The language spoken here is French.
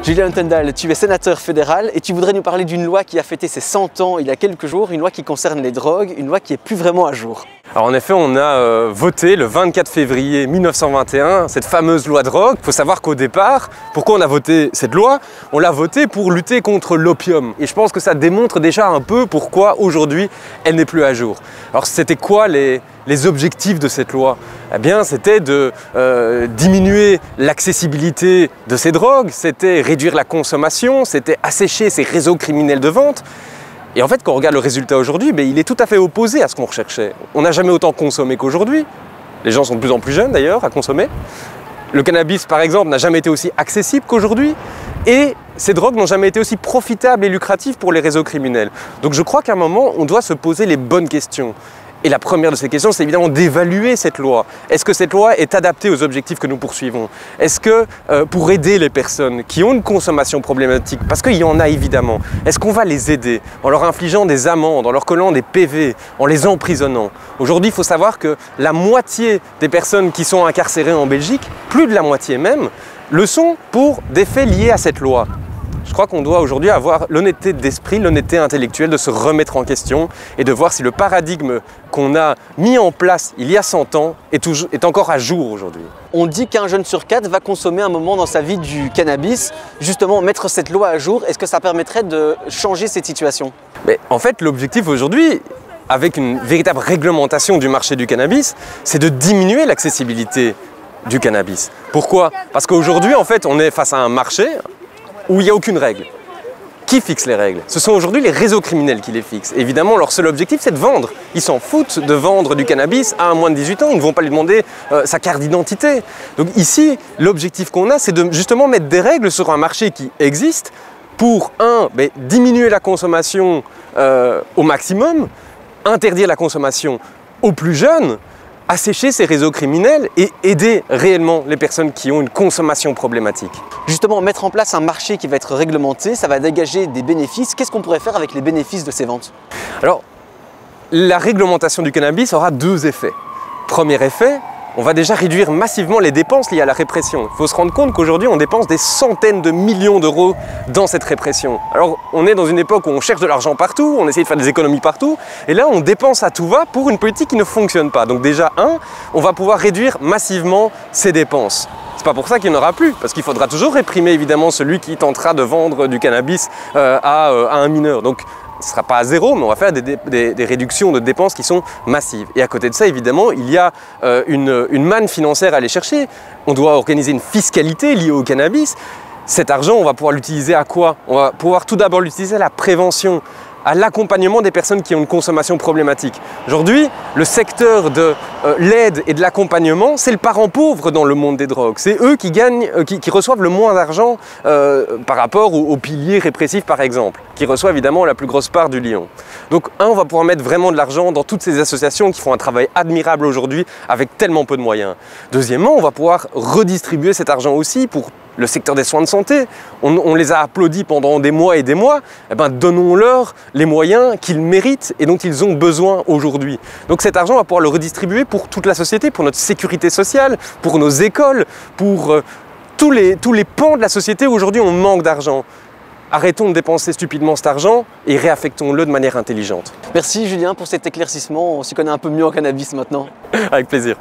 Julien Tendal, tu es sénateur fédéral et tu voudrais nous parler d'une loi qui a fêté ses 100 ans il y a quelques jours, une loi qui concerne les drogues, une loi qui est plus vraiment à jour. Alors en effet, on a voté le 24 février 1921 cette fameuse loi drogue. Il faut savoir qu'au départ, pourquoi on a voté cette loi? On l'a votée pour lutter contre l'opium. Et je pense que ça démontre déjà un peu pourquoi aujourd'hui elle n'est plus à jour. Alors c'était quoi les objectifs de cette loi? Eh bien, c'était de diminuer l'accessibilité de ces drogues, c'était réduire la consommation, c'était assécher ces réseaux criminels de vente. Et en fait, quand on regarde le résultat aujourd'hui, il est tout à fait opposé à ce qu'on recherchait. On n'a jamais autant consommé qu'aujourd'hui. Les gens sont de plus en plus jeunes d'ailleurs à consommer. Le cannabis, par exemple, n'a jamais été aussi accessible qu'aujourd'hui. Et ces drogues n'ont jamais été aussi profitables et lucratives pour les réseaux criminels. Donc je crois qu'à un moment, on doit se poser les bonnes questions. Et la première de ces questions, c'est évidemment d'évaluer cette loi. Est-ce que cette loi est adaptée aux objectifs que nous poursuivons? Est-ce que pour aider les personnes qui ont une consommation problématique, parce qu'il y en a évidemment, est-ce qu'on va les aider en leur infligeant des amendes, en leur collant des PV, en les emprisonnant? Aujourd'hui, il faut savoir que la moitié des personnes qui sont incarcérées en Belgique, plus de la moitié même, le sont pour des faits liés à cette loi. Je crois qu'on doit aujourd'hui avoir l'honnêteté d'esprit, l'honnêteté intellectuelle de se remettre en question et de voir si le paradigme qu'on a mis en place il y a 100 ans est encore à jour aujourd'hui. On dit qu'un jeune sur 4 va consommer un moment dans sa vie du cannabis. Justement, mettre cette loi à jour, est-ce que ça permettrait de changer cette situation? Mais en fait, l'objectif aujourd'hui, avec une véritable réglementation du marché du cannabis, c'est de diminuer l'accessibilité du cannabis. Pourquoi? Parce qu'aujourd'hui, en fait, on est face à un marché où il n'y a aucune règle. Qui fixe les règles? Ce sont aujourd'hui les réseaux criminels qui les fixent. Évidemment, leur seul objectif, c'est de vendre. Ils s'en foutent de vendre du cannabis à un moins de 18 ans. Ils ne vont pas lui demander sa carte d'identité. Donc ici, l'objectif qu'on a, c'est de justement mettre des règles sur un marché qui existe pour, diminuer la consommation au maximum, interdire la consommation aux plus jeunes, assécher ces réseaux criminels et aider réellement les personnes qui ont une consommation problématique. Justement, mettre en place un marché qui va être réglementé, ça va dégager des bénéfices. Qu'est-ce qu'on pourrait faire avec les bénéfices de ces ventes? Alors, la réglementation du cannabis aura deux effets. Premier effet, on va déjà réduire massivement les dépenses liées à la répression. Il faut se rendre compte qu'aujourd'hui, on dépense des centaines de millions d'euros dans cette répression. Alors, on est dans une époque où on cherche de l'argent partout, on essaie de faire des économies partout, et là, on dépense à tout va pour une politique qui ne fonctionne pas. Donc déjà, on va pouvoir réduire massivement ces dépenses. C'est pas pour ça qu'il n'y en aura plus, parce qu'il faudra toujours réprimer évidemment celui qui tentera de vendre du cannabis à un mineur. Donc, ce ne sera pas à zéro, mais on va faire des réductions de dépenses qui sont massives. Et à côté de ça, évidemment, il y a une manne financière à aller chercher. On doit organiser une fiscalité liée au cannabis. Cet argent, on va pouvoir l'utiliser à quoi? On va pouvoir tout d'abord l'utiliser à la prévention, à l'accompagnement des personnes qui ont une consommation problématique. Aujourd'hui, le secteur de l'aide et de l'accompagnement, c'est le parent pauvre dans le monde des drogues. C'est eux qui gagnent, qui reçoivent le moins d'argent par rapport aux piliers répressifs, par exemple, qui reçoivent évidemment la plus grosse part du lion. Donc, on va pouvoir mettre vraiment de l'argent dans toutes ces associations qui font un travail admirable aujourd'hui avec tellement peu de moyens. Deuxièmement, on va pouvoir redistribuer cet argent aussi pour le secteur des soins de santé. On les a applaudis pendant des mois et des mois. Donnons-leur les moyens qu'ils méritent et dont ils ont besoin aujourd'hui. Donc cet argent, on va pouvoir le redistribuer pour toute la société, pour notre sécurité sociale, pour nos écoles, pour tous les pans de la société où aujourd'hui on manque d'argent. Arrêtons de dépenser stupidement cet argent et réaffectons-le de manière intelligente. Merci Julien pour cet éclaircissement, on s'y connaît un peu mieux en cannabis maintenant. Avec plaisir.